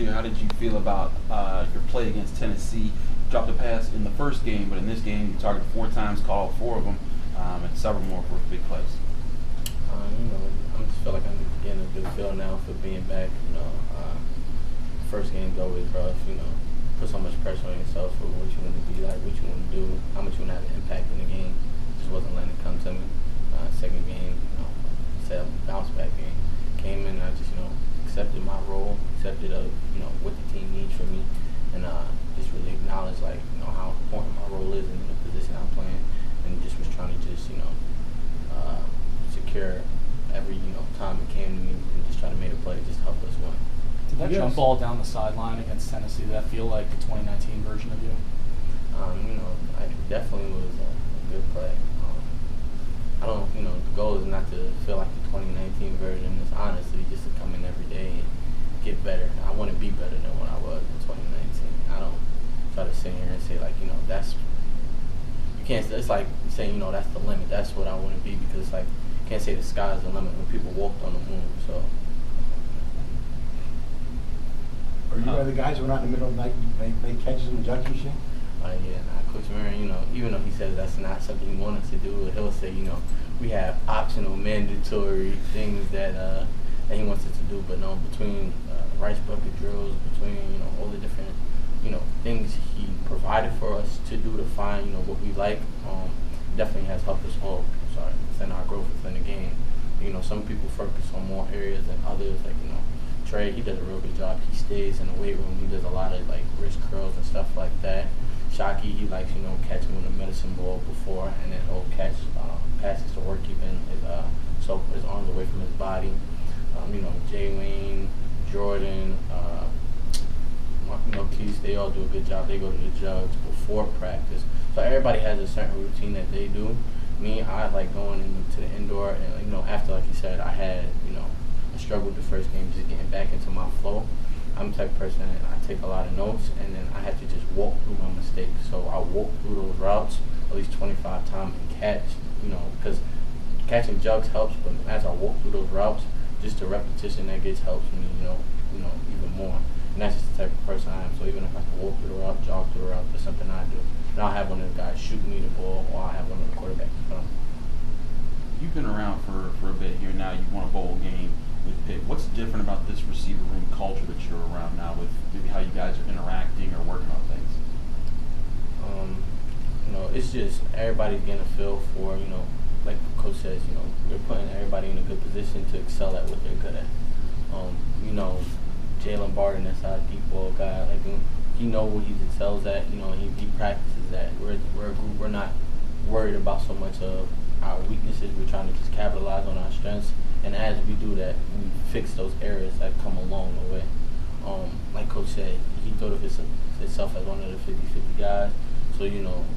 Taysir, how did you feel about your play against Tennessee? Dropped a pass in the first game, but in this game you targeted 4 times, caught 4 of them, and several more for big plays. I just feel like I'm getting a good feel now for being back. First game's always rough. Put so much pressure on yourself for what you want to be like, what you want to do, how much you want to have an impact in the game. Just wasn't letting it come to me. Second game, set up a bounce back game. Came in, I just accepted my role, accepted what the team needs from me, and just really acknowledged how important my role is in the position I'm playing, and just was trying to secure every time it came to me and just try to make a play just to help us win. Did that jump ball down the sideline against Tennessee, did that feel like the 2019 version of you? I definitely was a good play. I don't, the goal is not to feel like the 2019 version. It's honestly just to come in every day and get better. I want to be better than what I was in 2019. I don't try to sit here and say that's, you can't, it's like saying, that's the limit. That's what I want to be, because it's like, you can't say the sky's the limit when people walked on the moon, so. Are you one of the guys who went out in the middle of the night and make catches in the judge machine? Coach Marion, even though he says that's not something he wants us to do, he'll say, we have optional, mandatory things that he wants us to do. But no, between rice bucket drills, between all the different things he provided for us to do to find what we like, definitely has helped us all. Within our growth within the game. Some people focus on more areas than others. Trey, he does a real good job. He stays in the weight room. He does a lot of wrist curls and stuff like that. Shockey, he likes catching with a medicine ball before, and then he'll catch passes to work keeping his arms away from his body. Jay Wayne, Jordan, Keys, they all do a good job. They go to the jugs before practice. So everybody has a certain routine that they do. Me, I like going into the indoor, and after, like you said, I had I struggled the first game just getting back into my flow. I'm the type of person that I take a lot of notes, and then I have to just walk through my mistakes. So I walk through those routes at least 25 times and catch, because catching jugs helps, but as I walk through those routes, just the repetition that gets helps me, even more. And that's just the type of person I am. So even if I have to walk through the route, jog through the route, that's something I do. And I'll have one of the guys shoot me the ball, or I'll have one of the quarterbacks come. You've been around for a bit here now. You've won a bowl game with Pitt. What's different about this receiver room culture that you're around now, with maybe how you guys are interacting or working on things? It's just everybody's getting a feel for, like Coach says, they're putting everybody in a good position to excel at what they're good at. Jalen Barton, that's our deep ball guy. He knows what he excels at. He practices that. We're a group. We're not worried about so much of our weaknesses. We're trying to just capitalize on our strengths. And as we do that, we fix those areas that come along the way. Like Coach said, he thought of himself as one of the 50-50 guys. So,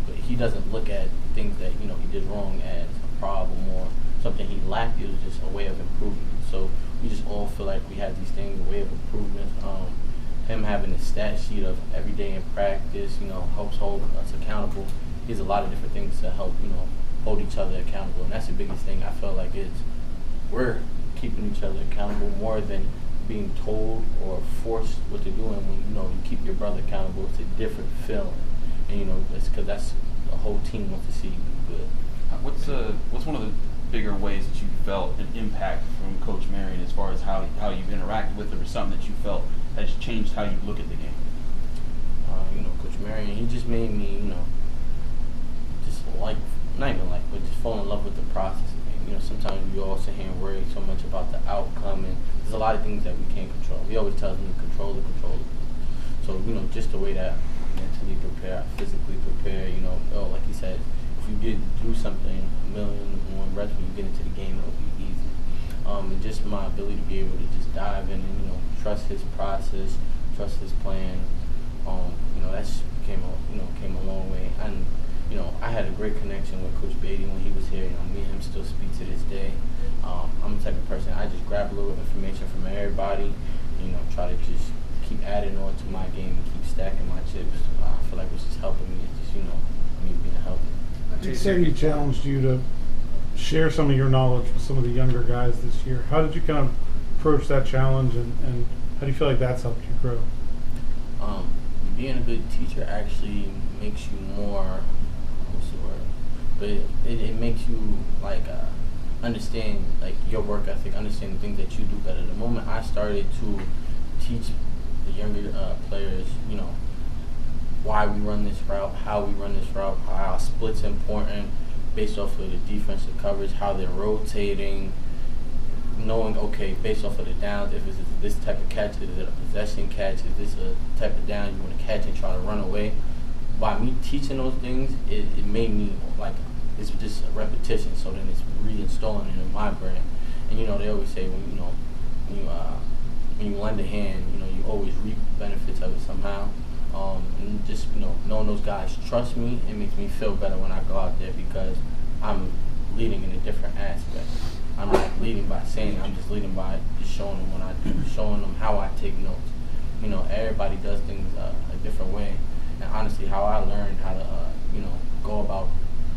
but he doesn't look at things that, he did wrong as a problem or something he lacked. It was just a way of improvement. So we just all feel like we have these things, a way of improvement. Him having a stat sheet of every day in practice, helps hold us accountable. He has a lot of different things to help, hold each other accountable. And that's the biggest thing I feel like we're keeping each other accountable more than being told or forced what to do. And when you keep your brother accountable, it's a different feeling. And it's because that's the whole team wants to see you do good. What's one of the bigger ways that you felt an impact from Coach Marion as far as how you've interacted with him, or something that you felt has changed how you look at the game? Coach Marion, he just made me, just not even but just fall in love with the process. Sometimes we all sit here and worry so much about the outcome, and there's a lot of things that we can't control. He always tells me to control the controllable. So, just the way that I mentally prepare, I physically prepare, like he said, if you did do something, 1,000,001 reps when you get into the game, it'll be easy. And just my ability to be able to just dive in and, trust his process, trust his plan, that's came a long way. And, I had a great connection with Coach Beatty when he was here. Me and him still speak to this day. I'm the type of person, I just grab a little information from everybody, try to just keep adding on to my game and keep stacking my chips. I feel like it's just helping me. It's just, me being healthy. You said he challenged you to share some of your knowledge with some of the younger guys this year. How did you kind of approach that challenge, and How do you feel like that's helped you grow? Being a good teacher actually makes you more, what's the word? But it makes you like understand like your work ethic, understand the things that you do better. The moment I started to teach the younger players, you know, why we run this route, how we run this route, how our split's important based off of the defensive coverage, how they're rotating, knowing, okay, based off of the downs, if it's this type of catch, is it a possession catch, is this a type of down you want to catch and try to run away. By me teaching those things, it made me, like, it's just a repetition, so then it's reinstalling it in my brain. And, you know, they always say, when you lend a hand, you know, you always reap benefits of it somehow. And just, you know, knowing those guys trust me, it makes me feel better when I go out there because I'm leading in a different aspect. I'm not leading by saying, I'm just leading by just showing them what I do, showing them how I take notes. You know, everybody does things a different way. And honestly, how I learned how to, you know, go about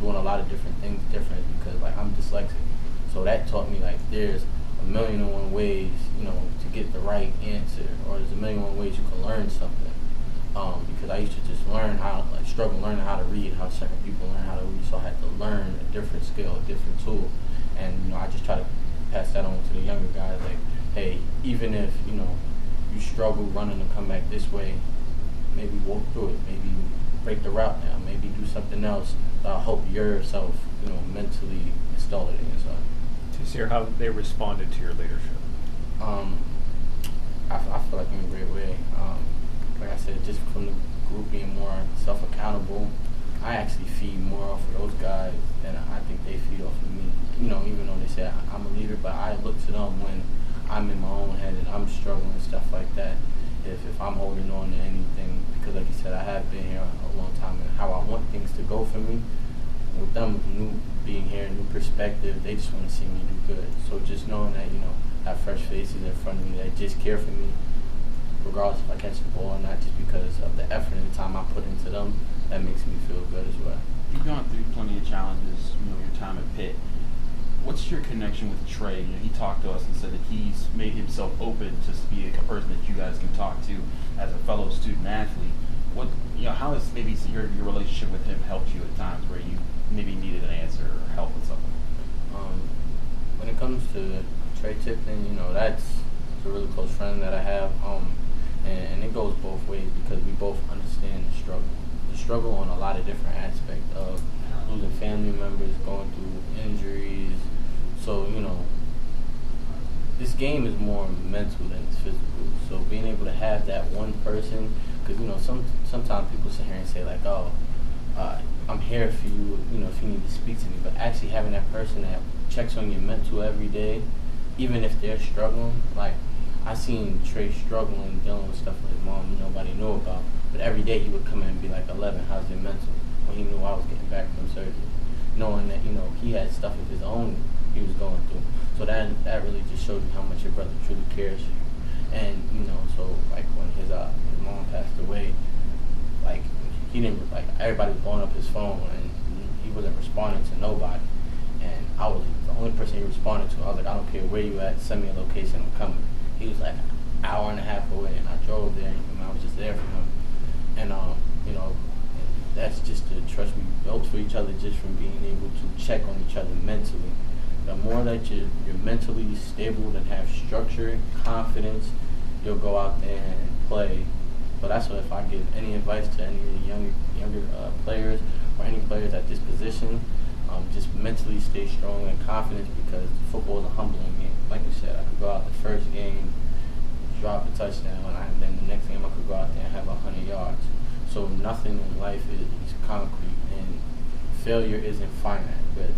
doing a lot of different things different because, like, I'm dyslexic. So that taught me, like, there's 1,000,001 ways, you know, to get the right answer, or there's 1,000,001 ways you can learn something. Because I used to just learn how, like, struggle learning how to read, how certain people learn how to read. So I had to learn a different skill, a different tool. And, you know, I just try to pass that on to the younger guys, like, hey, even if, you know, you struggle running to come back this way, maybe walk through it, maybe break the route down, maybe do something else that'll help yourself, you know, mentally install it in yourself. Taysir, how they responded to your leadership? I feel like in a great way. Like I said, just from the group being more self-accountable, I actually feed more off of those guys than I think they feed off of me. You know, even though they say I'm a leader, but I look to them when I'm in my own head and I'm struggling and stuff like that. If I'm holding on to anything, because like you said, I have been here a long time and how I want things to go for me. With them being here, new perspective, they just want to see me do good. So just knowing that, you know, I have fresh faces in front of me that just care for me, regardless if I catch the ball or not, just because of the effort and the time I put into them, that makes me feel good as well. You've gone through plenty of challenges, you know, your time at Pitt. What's your connection with Trey? You know, he talked to us and said that he's made himself open to be a person that you guys can talk to as a fellow student athlete. What, you know, how has maybe your relationship with him helped you at times where you maybe needed an answer or help with something? When it comes to Trey Tipton, you know, that's a really close friend that I have, and it goes both ways because we both understand the struggle. The struggle on a lot of different aspects of losing family members, going through injuries. So, you know, this game is more mental than it's physical. So being able to have that one person, because, you know, sometimes people sit here and say, like, oh, I'm here for you, you know, if you need to speak to me. But actually having that person that checks on your mental every day, even if they're struggling, like, I seen Trey struggling, dealing with stuff with his mom nobody knew about. But every day he would come in and be like, 11, how's your mental? When he knew I was getting back from surgery. Knowing that, you know, he had stuff of his own he was going through. So that really just showed you how much your brother truly cares for you. And, you know, so, like, when his mom passed away, like, he didn't, like, everybody was blowing up his phone and he wasn't responding to nobody. And I was the only person he responded to. I was like, I don't care where you at, send me a location, I'm coming. He was like an hour and a half away, and I drove there, and I was just there for him. And, you know, that's just the trust we built for each other just from being able to check on each other mentally. The more that you're mentally stable and have structure, confidence, you'll go out there and play. But that's what if I give any advice to any of the younger players or any players at this position, just mentally stay strong and confident because football is a humbling game. Like you said, I could go out the first game, drop a touchdown, and then the next game I could go out there and have 100 yards. So nothing in life is concrete, and failure isn't finite, but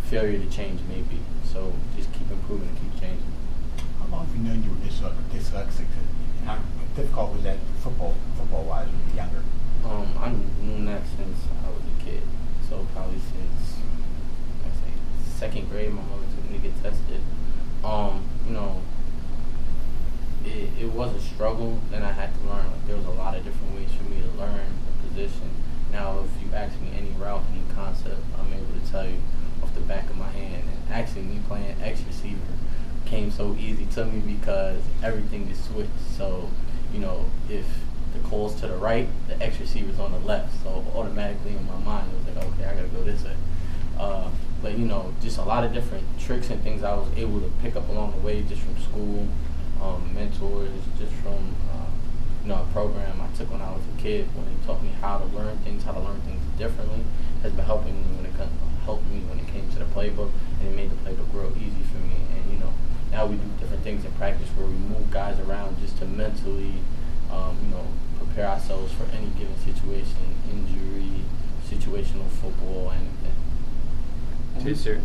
failure to change may be. So just keep improving and keep changing. How long have you known you were dyslexic? How difficult was that football-wise when you were younger? I knew that since I was a kid. So probably since, I'd say, second grade, my mother took me to get tested. You know, it was a struggle, then I had to learn. Like, there was a lot of different ways for me to learn the position. Now, if you ask me any route, any concept, I'm able to tell you off the back of my hand. And actually, me playing X receiver came so easy to me because everything is switched. So, you know, if the Cole's to the right, the X receiver's on the left. So automatically in my mind, it was like, okay, I gotta go this way. But you know, just a lot of different tricks and things I was able to pick up along the way, just from school, mentors, just from you know, a program I took when I was a kid, when they taught me how to learn things differently, has been helping me when it came to the playbook, and it made the playbook real easy for me. And you know, now we do different things in practice where we move guys around just to mentally, you know, prepare ourselves for any given situation, injury, situational football, anything. Taysir.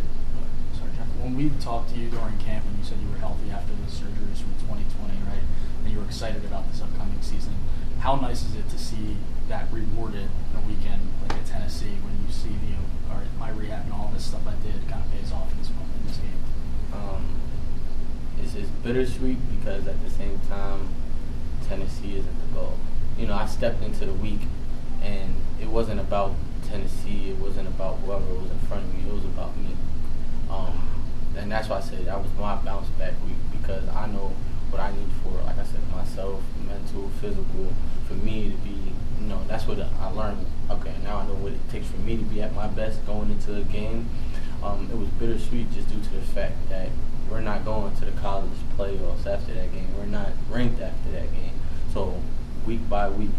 Sorry, Jeff. When we talked to you during camp and you said you were healthy after the surgeries from 2020, right, and you were excited about this upcoming season, how nice is it to see that rewarded in a weekend like at Tennessee when you see the, all right, my rehab and all this stuff I did kind of pays off in this moment, in this game? It's bittersweet because at the same time, Tennessee isn't the goal. You know, I stepped into the week and it wasn't about Tennessee, it wasn't about whoever was in front of me, it was about me. And that's why I said that was my bounce back week, because I know what I need for, like I said, myself, mental, physical, for me to be, you know, that's what I learned. Okay, now I know what it takes for me to be at my best going into a game. It was bittersweet just due to the fact that we're not going to the college playoffs after that game. We're not ranked after that game. So week by week,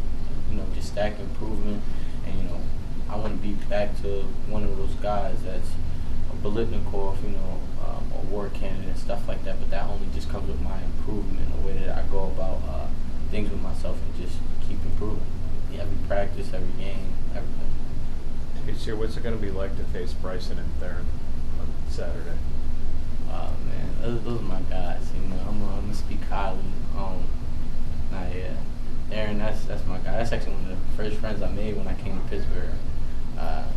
you know, just stack improvement, and you know, I want to be back to one of those guys that's a Bolitnikov, you know, a war candidate and stuff like that. But that only just comes with my improvement, the way that I go about things with myself, and just keep improving. Every practice, every game, everything. Taysir, what's it going to be like to face Bryson and Theron on Saturday? Man, those are my guys. You know, I'm gonna speak highly. Aaron, that's my guy. That's actually one of the first friends I made when I came to Pittsburgh.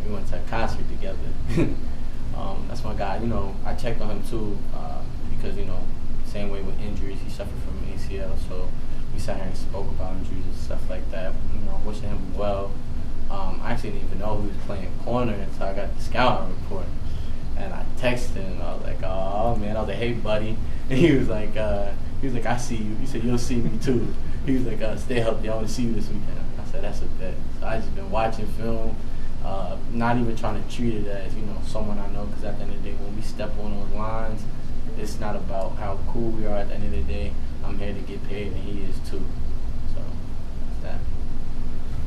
We went to a concert together. That's my guy. You know, I checked on him too because, you know, same way with injuries, he suffered from ACL. So we sat here and spoke about injuries and stuff like that. You know, wishing him well. I actually didn't even know he was playing corner until I got the scouting report. And I texted him. I was like, "Oh man," I was like, "Hey buddy," and he was like, "I see you." He said, "You'll see me too." He was like, "Stay healthy. I want to see you this weekend." I said, "That's a bet." So I just been watching film, not even trying to treat it as, you know, someone I know, because at the end of the day, when we step on those lines, it's not about how cool we are. At the end of the day, I'm here to get paid, and he is too.